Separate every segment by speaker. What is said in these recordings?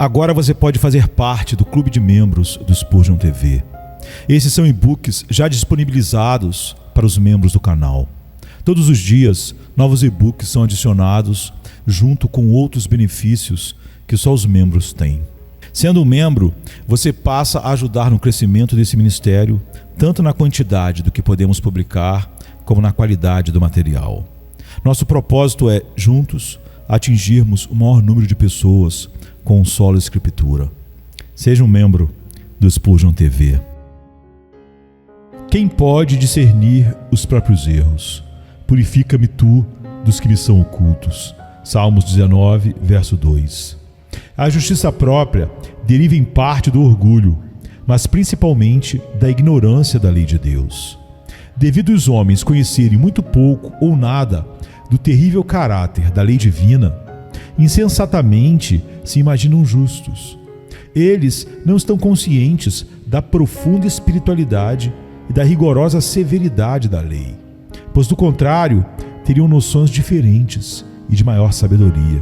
Speaker 1: Agora você pode fazer parte do clube de membros do Spurgeon TV. Esses são e-books já disponibilizados para os membros do canal. Todos os dias, novos e-books são adicionados junto com outros benefícios que só os membros têm. Sendo um membro, você passa a ajudar no crescimento desse ministério, tanto na quantidade do que podemos publicar, como na qualidade do material. Nosso propósito é, juntos, atingirmos o maior número de pessoas com solo escritura. Seja um membro do Spurgeon TV. Quem pode discernir os próprios erros? Purifica-me tu dos que me são ocultos. Salmos 19, verso 2. A justiça própria deriva em parte do orgulho, mas principalmente da ignorância da lei de Deus. Devido os homens conhecerem muito pouco ou nada do terrível caráter da lei divina, insensatamente se imaginam justos. Eles não estão conscientes da profunda espiritualidade e da rigorosa severidade da lei, pois do contrário, teriam noções diferentes e de maior sabedoria.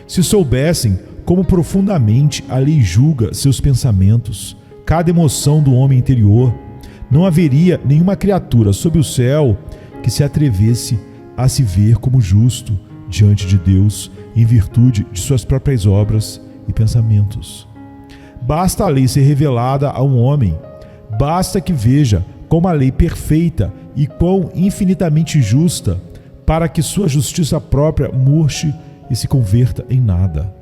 Speaker 1: Se soubessem como profundamente a lei julga seus pensamentos, cada emoção do homem interior, não haveria nenhuma criatura sob o céu que se atrevesse a se ver como justo diante de Deus em virtude de suas próprias obras e pensamentos. Basta a lei ser revelada a um homem, basta que veja como a lei perfeita e quão infinitamente justa, para que sua justiça própria murche e se converta em nada.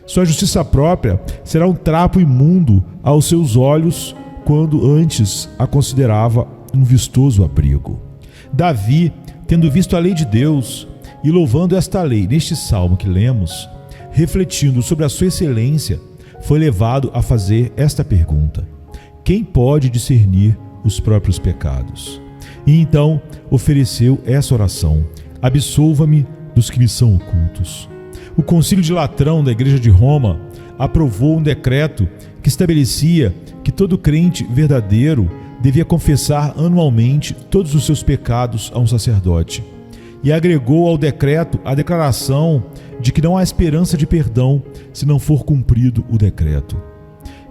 Speaker 1: Sua justiça própria será um trapo imundo aos seus olhos, quando antes a considerava um vistoso abrigo. Davi, tendo visto a lei de Deus e louvando esta lei neste salmo que lemos, refletindo sobre a sua excelência, foi levado a fazer esta pergunta: quem pode discernir os próprios pecados? E então ofereceu essa oração: absolva-me dos que me são ocultos. O Concílio de Latrão da Igreja de Roma aprovou um decreto que estabelecia que todo crente verdadeiro devia confessar anualmente todos os seus pecados a um sacerdote, e agregou ao decreto a declaração de que não há esperança de perdão se não for cumprido o decreto.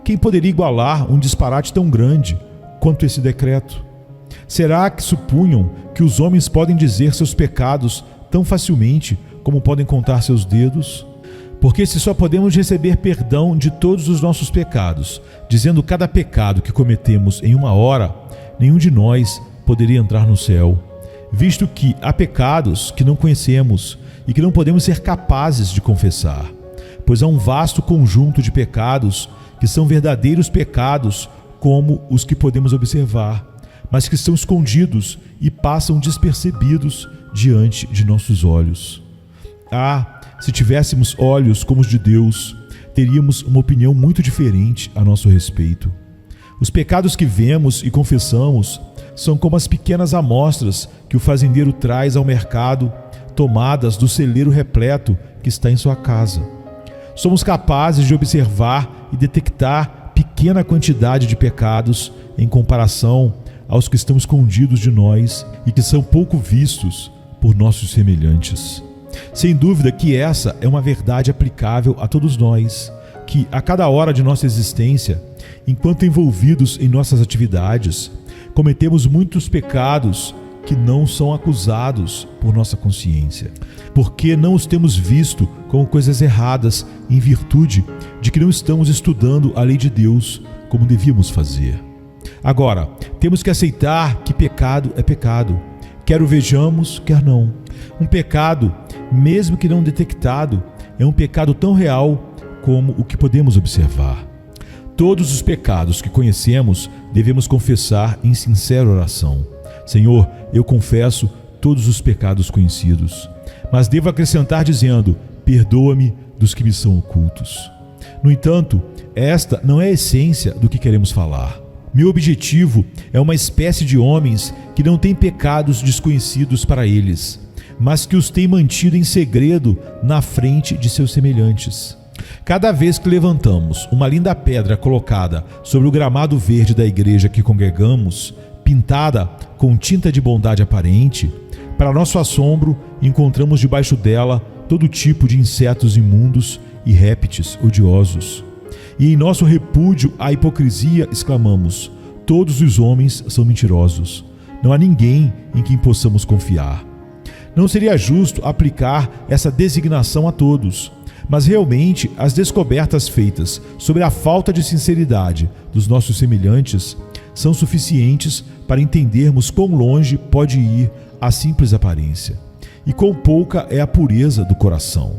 Speaker 1: Quem poderia igualar um disparate tão grande quanto esse decreto? Será que supunham que os homens podem dizer seus pecados tão facilmente como podem contar seus dedos? Porque se só podemos receber perdão de todos os nossos pecados, dizendo cada pecado que cometemos em uma hora, nenhum de nós poderia entrar no céu, visto que há pecados que não conhecemos e que não podemos ser capazes de confessar, pois há um vasto conjunto de pecados que são verdadeiros pecados, como os que podemos observar, mas que estão escondidos e passam despercebidos diante de nossos olhos. Se tivéssemos olhos como os de Deus, teríamos uma opinião muito diferente a nosso respeito. Os pecados que vemos e confessamos são como as pequenas amostras que o fazendeiro traz ao mercado, tomadas do celeiro repleto que está em sua casa. Somos capazes de observar e detectar pequena quantidade de pecados em comparação aos que estão escondidos de nós e que são pouco vistos por nossos semelhantes. Sem dúvida que essa é uma verdade aplicável a todos nós, que a cada hora de nossa existência, enquanto envolvidos em nossas atividades, cometemos muitos pecados que não são acusados por nossa consciência, porque não os temos visto como coisas erradas em virtude de que não estamos estudando a lei de Deus como devíamos fazer. Agora, temos que aceitar que pecado é pecado, quer o vejamos, quer não. Um pecado, mesmo que não detectado, é um pecado tão real como o que podemos observar. Todos os pecados que conhecemos devemos confessar em sincera oração. Senhor, eu confesso todos os pecados conhecidos, mas devo acrescentar dizendo: perdoa-me dos que me são ocultos. No entanto, esta não é a essência do que queremos falar. Meu objetivo é uma espécie de homens que não têm pecados desconhecidos para eles, mas que os têm mantido em segredo na frente de seus semelhantes. Cada vez que levantamos uma linda pedra colocada sobre o gramado verde da igreja que congregamos, pintada com tinta de bondade aparente, para nosso assombro, encontramos debaixo dela todo tipo de insetos imundos e répteis odiosos. E em nosso repúdio à hipocrisia exclamamos: todos os homens são mentirosos. Não há ninguém em quem possamos confiar. Não seria justo aplicar essa designação a todos, mas realmente as descobertas feitas sobre a falta de sinceridade dos nossos semelhantes são suficientes para entendermos quão longe pode ir a simples aparência e quão pouca é a pureza do coração.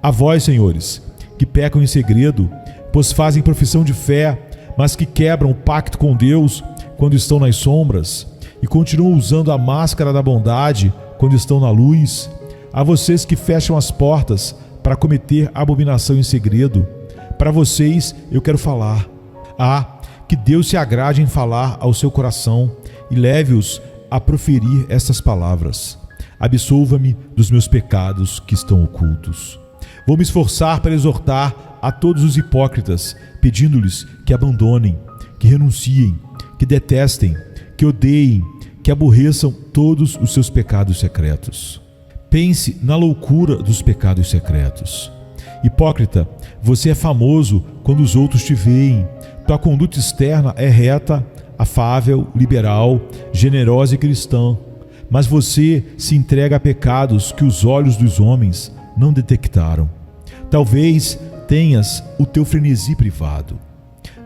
Speaker 1: A vós, senhores, que pecam em segredo, pois fazem profissão de fé, mas que quebram o pacto com Deus quando estão nas sombras e continuam usando a máscara da bondade quando estão na luz, a vocês que fecham as portas para cometer abominação em segredo, para vocês eu quero falar. Que Deus se agrade em falar ao seu coração e leve-os a proferir estas palavras: absolva-me dos meus pecados que estão ocultos. Vou me esforçar para exortar a todos os hipócritas, pedindo-lhes que abandonem, que renunciem, que detestem, que odeiem, que aborreçam todos os seus pecados secretos. Pense na loucura dos pecados secretos. Hipócrita, você é famoso quando os outros te veem. Tua conduta externa é reta, afável, liberal, generosa e cristã. Mas você se entrega a pecados que os olhos dos homens não detectaram. Talvez tenhas o teu frenesi privado.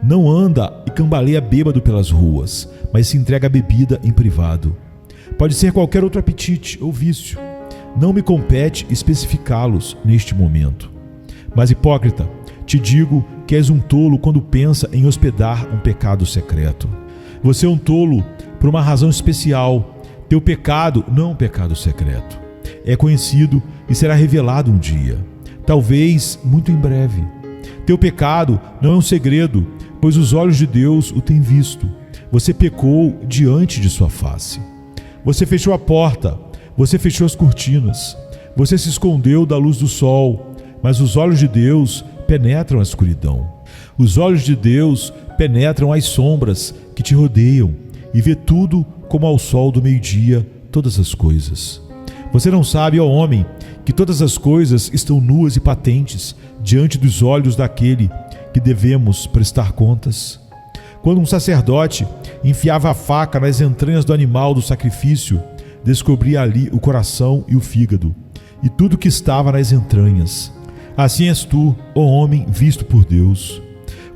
Speaker 1: Não anda e cambaleia bêbado pelas ruas, mas se entrega à bebida em privado. Pode ser qualquer outro apetite ou vício. Não me compete especificá-los neste momento. Mas, hipócrita, te digo que és um tolo quando pensa em hospedar um pecado secreto. Você é um tolo por uma razão especial. Teu pecado não é um pecado secreto. É conhecido e será revelado um dia, talvez muito em breve. Teu pecado não é um segredo, pois os olhos de Deus o têm visto. Você pecou diante de sua face. Você fechou a porta, você fechou as cortinas, você se escondeu da luz do sol, mas os olhos de Deus penetram a escuridão. Os olhos de Deus penetram as sombras que te rodeiam e vê tudo como ao sol do meio-dia, todas as coisas. Você não sabe, ó homem, que todas as coisas estão nuas e patentes diante dos olhos daquele que devemos prestar contas? Quando um sacerdote enfiava a faca nas entranhas do animal do sacrifício, descobria ali o coração e o fígado, e tudo que estava nas entranhas. Assim és tu, ó homem visto por Deus,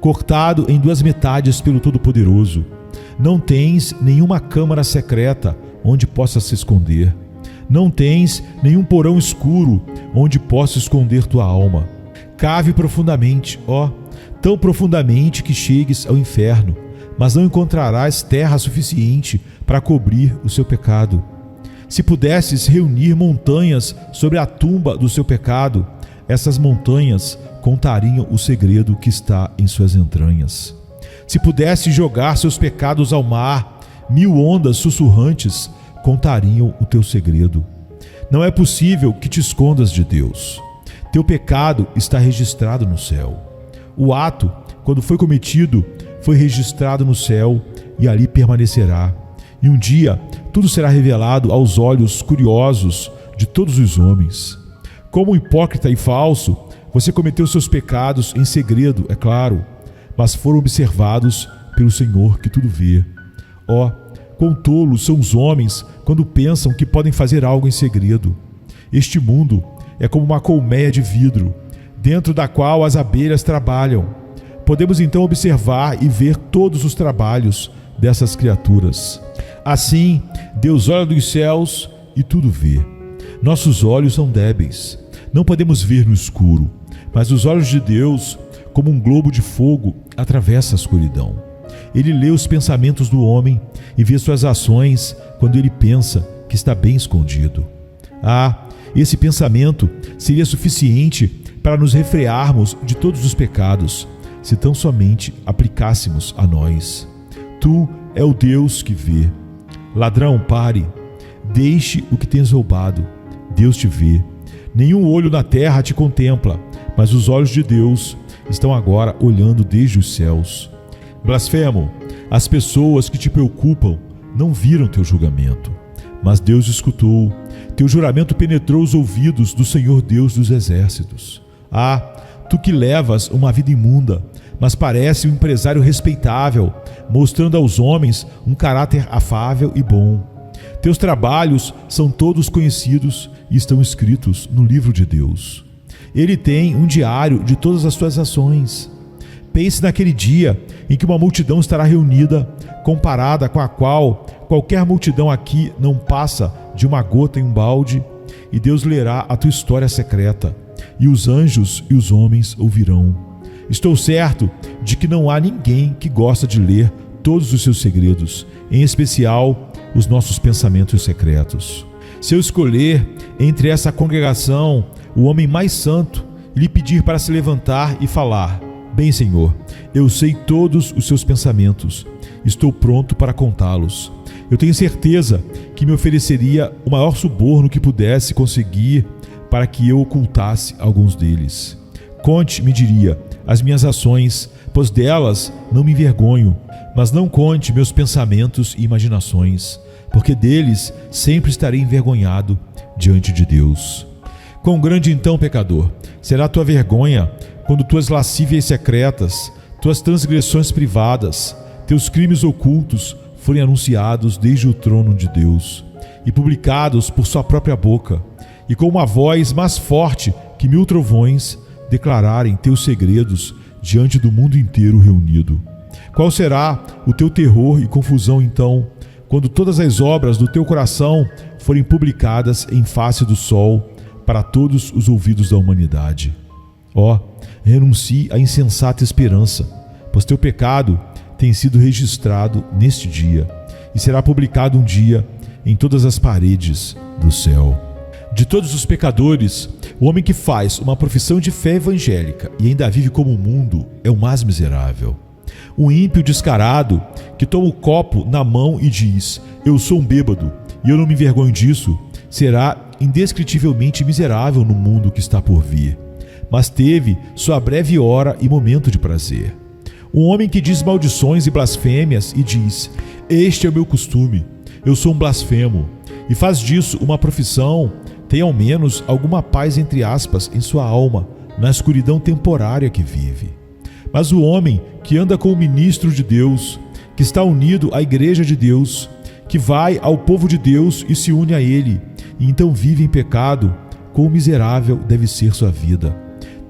Speaker 1: cortado em duas metades pelo Todo-Poderoso. Não tens nenhuma câmara secreta onde possa se esconder. Não tens nenhum porão escuro onde possa esconder tua alma. Cave profundamente, tão profundamente que chegues ao inferno, mas não encontrarás terra suficiente para cobrir o seu pecado. Se pudesses reunir montanhas sobre a tumba do seu pecado, essas montanhas contariam o segredo que está em suas entranhas. Se pudesse jogar seus pecados ao mar, 1000 ondas sussurrantes contariam o teu segredo. Não é possível que te escondas de Deus. Teu pecado está registrado no céu. O ato, quando foi cometido, foi registrado no céu e ali permanecerá. E um dia tudo será revelado aos olhos curiosos de todos os homens. Como hipócrita e falso, você cometeu seus pecados em segredo, é claro, mas foram observados pelo Senhor que tudo vê. Quão tolos são os homens quando pensam que podem fazer algo em segredo. Este mundo é como uma colmeia de vidro, dentro da qual as abelhas trabalham. Podemos então observar e ver todos os trabalhos dessas criaturas. Assim, Deus olha dos céus e tudo vê. Nossos olhos são débeis, não podemos ver no escuro, mas os olhos de Deus, como um globo de fogo, atravessa a escuridão. Ele lê os pensamentos do homem e vê suas ações quando ele pensa que está bem escondido. Esse pensamento seria suficiente para nos refrearmos de todos os pecados, se tão somente aplicássemos a nós. Tu é o Deus que vê. Ladrão, pare, deixe o que tens roubado. Deus te vê. Nenhum olho na terra te contempla, mas os olhos de Deus estão agora olhando desde os céus. Blasfemo, as pessoas que te preocupam não viram teu julgamento, Mas Deus escutou. Teu juramento penetrou os ouvidos do Senhor Deus dos exércitos. Ah, tu que levas uma vida imunda, mas parece um empresário respeitável, mostrando aos homens um caráter afável e bom. Teus trabalhos são todos conhecidos e estão escritos no livro de Deus. Ele tem um diário de todas as tuas ações. Pense naquele dia em que uma multidão estará reunida, comparada com a qual qualquer multidão aqui não passa de uma gota em um balde, e Deus lerá a tua história secreta, e os anjos e os homens ouvirão. Estou certo de que não há ninguém que gosta de ler todos os seus segredos, em especial os nossos pensamentos secretos. Se eu escolher entre essa congregação o homem mais santo e lhe pedir para se levantar e falar: bem, Senhor, eu sei todos os seus pensamentos, estou pronto para contá-los. Eu tenho certeza que me ofereceria o maior suborno que pudesse conseguir para que eu ocultasse alguns deles. Conte, me diria, as minhas ações, pois delas não me envergonho, mas não conte meus pensamentos e imaginações, porque deles sempre estarei envergonhado diante de Deus. Quão grande então, pecador, será a tua vergonha quando tuas lascívias secretas, tuas transgressões privadas, teus crimes ocultos forem anunciados desde o trono de Deus e publicados por sua própria boca, e com uma voz mais forte que 1000 trovões declararem teus segredos diante do mundo inteiro reunido. Qual será o teu terror e confusão então, quando todas as obras do teu coração forem publicadas em face do sol para todos os ouvidos da humanidade? Ó, renuncie à insensata esperança, pois teu pecado tem sido registrado neste dia e será publicado um dia em todas as paredes do céu. De todos os pecadores, o homem que faz uma profissão de fé evangélica e ainda vive como o mundo é o mais miserável. O ímpio descarado que toma o copo na mão e diz: eu sou um bêbado e eu não me envergonho disso, será indescritivelmente miserável no mundo que está por vir, mas teve sua breve hora e momento de prazer. Um homem que diz maldições e blasfêmias e diz: este é o meu costume, eu sou um blasfemo, e faz disso uma profissão, tem ao menos alguma paz entre aspas em sua alma, na escuridão temporária que vive. Mas o homem que anda com o ministro de Deus, que está unido à igreja de Deus, que vai ao povo de Deus e se une a ele, e então vive em pecado, quão miserável deve ser sua vida.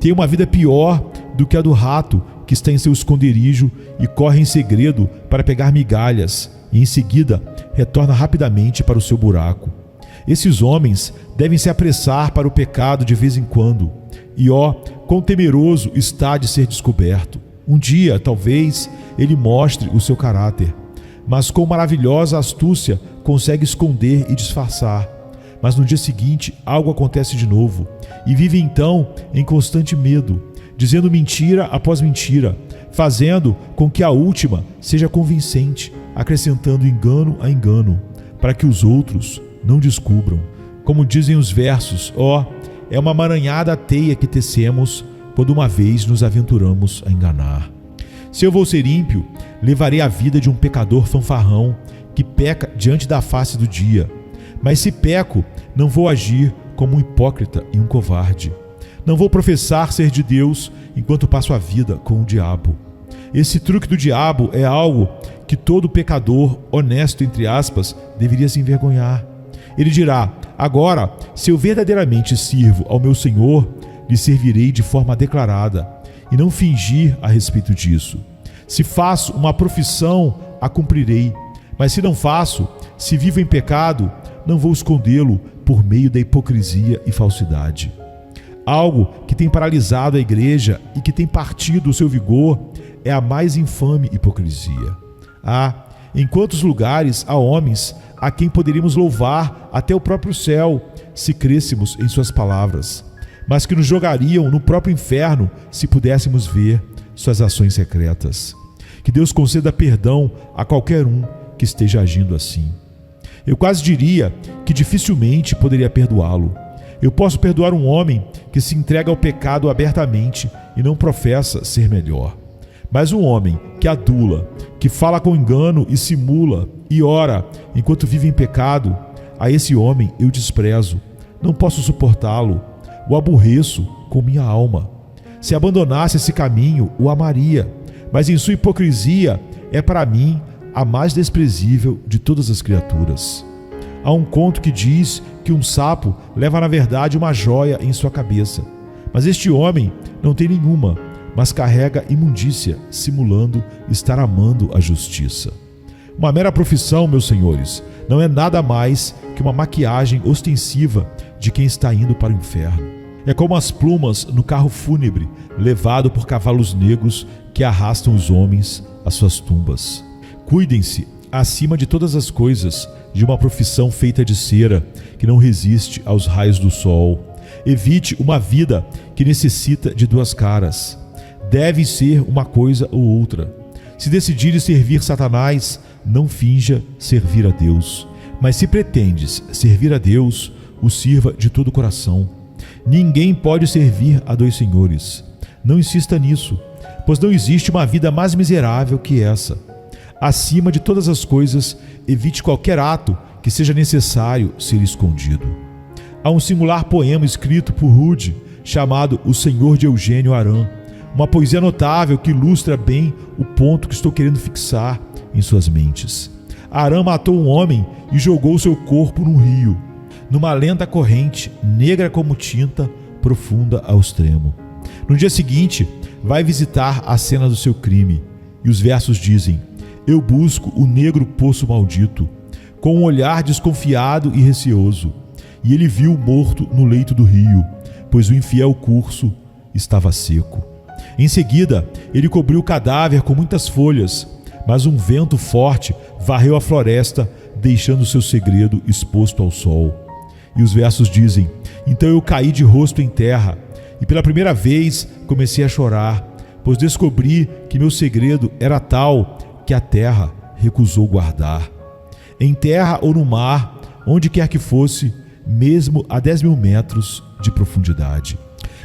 Speaker 1: Tem uma vida pior do que a do rato que está em seu esconderijo e corre em segredo para pegar migalhas, e em seguida retorna rapidamente para o seu buraco. Esses homens devem se apressar para o pecado de vez em quando, e ó, quão temeroso está de ser descoberto. Um dia, talvez, ele mostre o seu caráter, mas com maravilhosa astúcia consegue esconder e disfarçar. Mas no dia seguinte algo acontece de novo, e vive então em constante medo, dizendo mentira após mentira, fazendo com que a última seja convincente, acrescentando engano a engano, para que os outros não descubram. Como dizem os versos, ó, é uma amaranhada teia que tecemos quando uma vez nos aventuramos a enganar. Se eu vou ser ímpio, levarei a vida de um pecador fanfarrão que peca diante da face do dia. Mas se peco, não vou agir como um hipócrita e um covarde. Não vou professar ser de Deus enquanto passo a vida com o diabo. Esse truque do diabo é algo que todo pecador honesto, entre aspas, deveria se envergonhar. Ele dirá: agora, se eu verdadeiramente sirvo ao meu Senhor, lhe servirei de forma declarada e não fingir a respeito disso. Se faço uma profissão, a cumprirei, mas se não faço, se vivo em pecado, não vou escondê-lo por meio da hipocrisia e falsidade. Algo que tem paralisado a igreja e que tem partido o seu vigor é a mais infame hipocrisia. Em quantos lugares há homens a quem poderíamos louvar até o próprio céu se crêssemos em suas palavras, mas que nos jogariam no próprio inferno se pudéssemos ver suas ações secretas. Que Deus conceda perdão a qualquer um que esteja agindo assim. Eu quase diria que dificilmente poderia perdoá-lo. Eu posso perdoar um homem que se entrega ao pecado abertamente e não professa ser melhor. Mas um homem que adula, que fala com engano e simula e ora enquanto vive em pecado, a esse homem eu desprezo, não posso suportá-lo, o aborreço com minha alma. Se abandonasse esse caminho, o amaria, mas em sua hipocrisia é para mim a mais desprezível de todas as criaturas. Há um conto que diz que um sapo leva na verdade uma joia em sua cabeça, mas este homem não tem nenhuma, mas carrega imundícia, simulando estar amando a justiça. Uma mera profissão, meus senhores, não é nada mais que uma maquiagem ostensiva de quem está indo para o inferno. É como as plumas no carro fúnebre levado por cavalos negros que arrastam os homens às suas tumbas. Cuidem-se, acima de todas as coisas, de uma profissão feita de cera que não resiste aos raios do sol. Evite uma vida que necessita de duas caras. Deve ser uma coisa ou outra. Se decidir servir Satanás, não finja servir a Deus. Mas se pretendes servir a Deus, o sirva de todo o coração. Ninguém pode servir a dois senhores. Não insista nisso, pois não existe uma vida mais miserável que essa. Acima de todas as coisas, evite qualquer ato que seja necessário ser escondido. Há um singular poema escrito por Rude, chamado O Senhor de Eugênio Aram, uma poesia notável que ilustra bem o ponto que estou querendo fixar em suas mentes. Aram matou um homem e jogou seu corpo num rio, numa lenta corrente, negra como tinta, profunda ao extremo. No dia seguinte, vai visitar a cena do seu crime, e os versos dizem: eu busco o negro poço maldito, com um olhar desconfiado e receoso, e ele viu morto no leito do rio, pois o infiel curso estava seco. Em seguida, ele cobriu o cadáver com muitas folhas, mas um vento forte varreu a floresta, deixando seu segredo exposto ao sol. E os versos dizem: então eu caí de rosto em terra, e pela primeira vez comecei a chorar, pois descobri que meu segredo era tal que a terra recusou guardar. Em terra ou no mar, onde quer que fosse, mesmo a 10.000 metros de profundidade.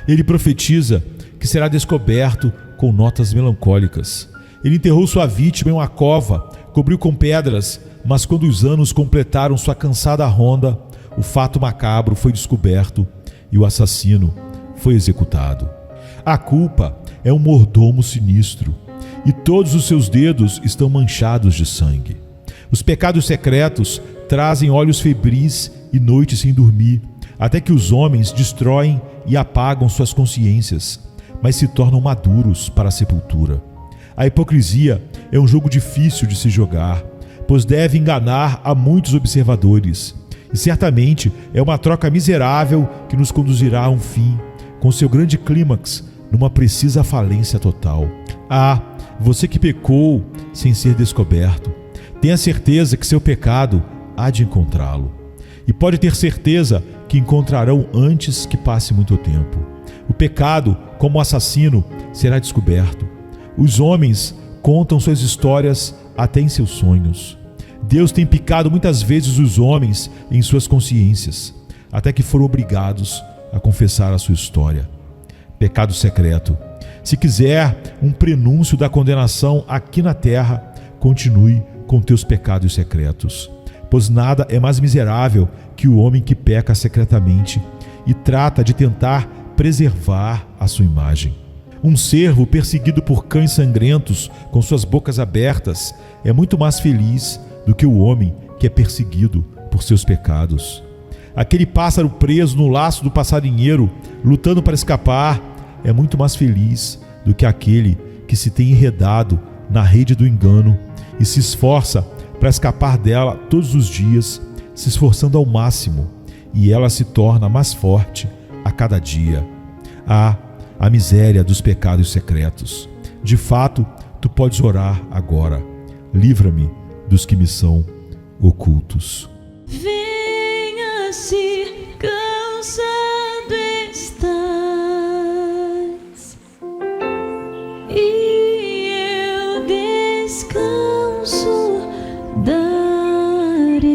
Speaker 1: Ele profetiza que será descoberto com notas melancólicas. Ele enterrou sua vítima em uma cova, cobriu com pedras, mas quando os anos completaram sua cansada ronda, o fato macabro foi descoberto e o assassino foi executado. A culpa é um mordomo sinistro, e todos os seus dedos estão manchados de sangue. Os pecados secretos trazem olhos febris e noites sem dormir, até que os homens destroem e apagam suas consciências, mas se tornam maduros para a sepultura. A hipocrisia é um jogo difícil de se jogar, pois deve enganar a muitos observadores, e certamente é uma troca miserável que nos conduzirá a um fim, com seu grande clímax numa precisa falência total. Ah, você que pecou sem ser descoberto, tenha certeza que seu pecado há de encontrá-lo. E pode ter certeza que encontrarão antes que passe muito tempo. O pecado, como assassino, será descoberto. Os homens contam suas histórias até em seus sonhos. Deus tem picado muitas vezes os homens em suas consciências, até que foram obrigados a confessar a sua história. Pecado secreto. Se quiser um prenúncio da condenação aqui na terra, continue com teus pecados secretos, pois nada é mais miserável que o homem que peca secretamente e trata de tentar preservar a sua imagem. Um cervo perseguido por cães sangrentos com suas bocas abertas é muito mais feliz do que o homem que é perseguido por seus pecados. Aquele pássaro preso no laço do passarinheiro, lutando para escapar, é muito mais feliz do que aquele que se tem enredado na rede do engano e se esforça para escapar dela todos os dias, se esforçando ao máximo, e ela se torna mais forte a cada dia. Ah, a miséria dos pecados secretos. De fato, tu podes orar agora. Livra-me dos que me são ocultos.
Speaker 2: Venha se cansado estás, e eu descanso darei.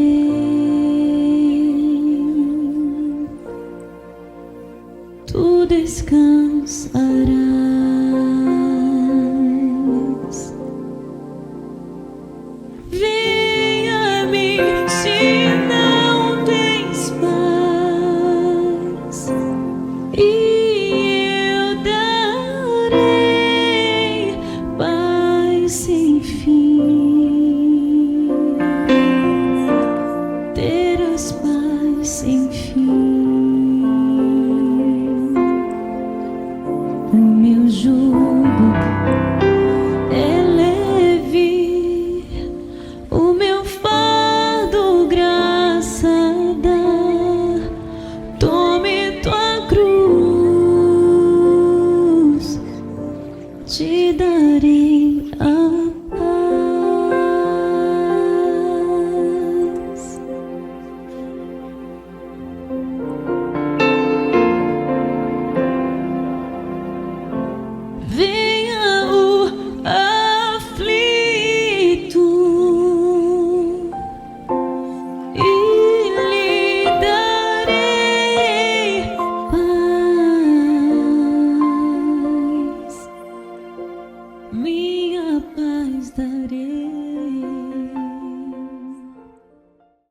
Speaker 2: Tu descansarás. Venha me ensinar o meu jugo é leve, o meu fardo graça dá. Tome tua cruz, te darei a paz. Venha o aflito e lhe darei paz. Minha paz darei.